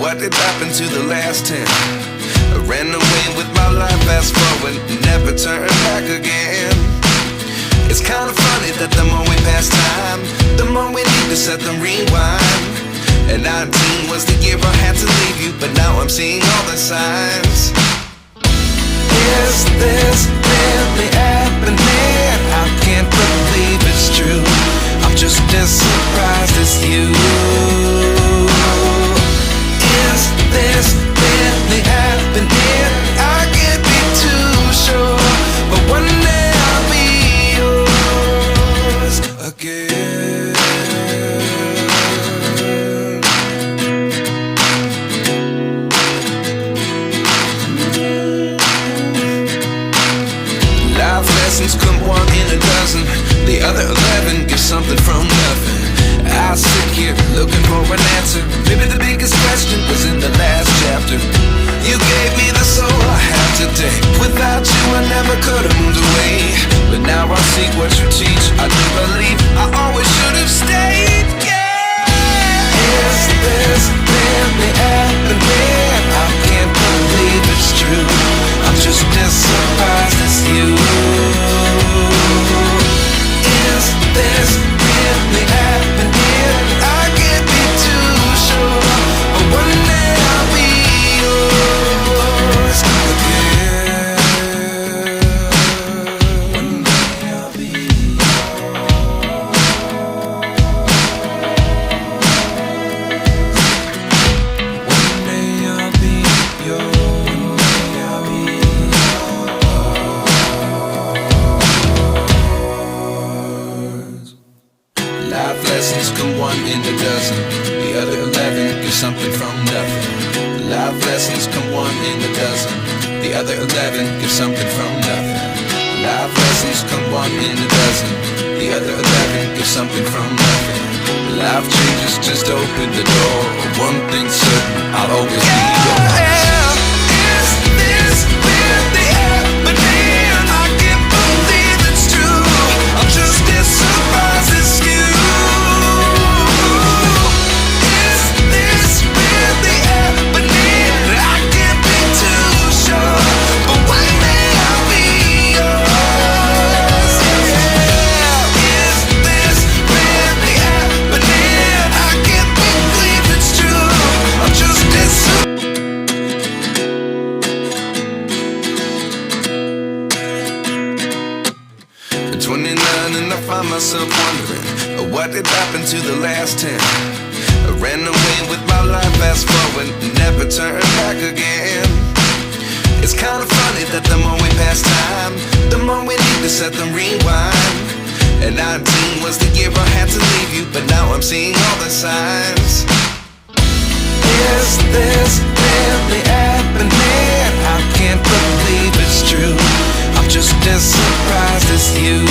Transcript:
what did happen to the last 10? I ran away with my life, fast forward, never turn back again. It's kind of funny that the more we pass time, the more we need to set them rewind. And 19 was the year I had to leave you, but now I'm seeing all the signs. Is this really happening? I can't believe it's true. I'm just as surprised as you. Is this really happening? I can't be too sure, but one day I'll be yours again. Life lessons come one in a dozen. The other 11 give something from nothing. I sit here looking for an answer. Maybe the biggest question was in the last chapter. You gave me the soul I have today. Without you I never could have moved away. But now I see what you teach. I do believe I always should have stayed. Yeah. Is this really happening? I can't believe it's true. I'm just as surprised as you. Is this really happening? I can't be too sure, but one day I'll be yours again. One day I'll be yours. One day I'll be yours. One day I'll be yours. Life lessons come one in a dozen. The other 11 give something from nothing. Life lessons come one in a dozen. The other 11 give something from nothing. Life lessons come one in a dozen. The other 11 give something from nothing. Life changes just open the door. One thing's certain, I'll always be yours. Is this really happening? I can't believe it's true. I'm just as surprised as you. Is this really happening? I can't be too sure, but one day I'll be yours. Yeah. Is this really happening? I can't believe it's true. I'm just as surprised. 29 and I find myself wondering, what did happen to the last 10? I ran away with my life, fast forward, never turn back again. It's kind of funny that the more we pass time, the more we need to set them rewind. And 19 was the year I had to leave you, but now I'm seeing all the signs. Is this really happening? I can't believe it's true. I'm just as surprised as you.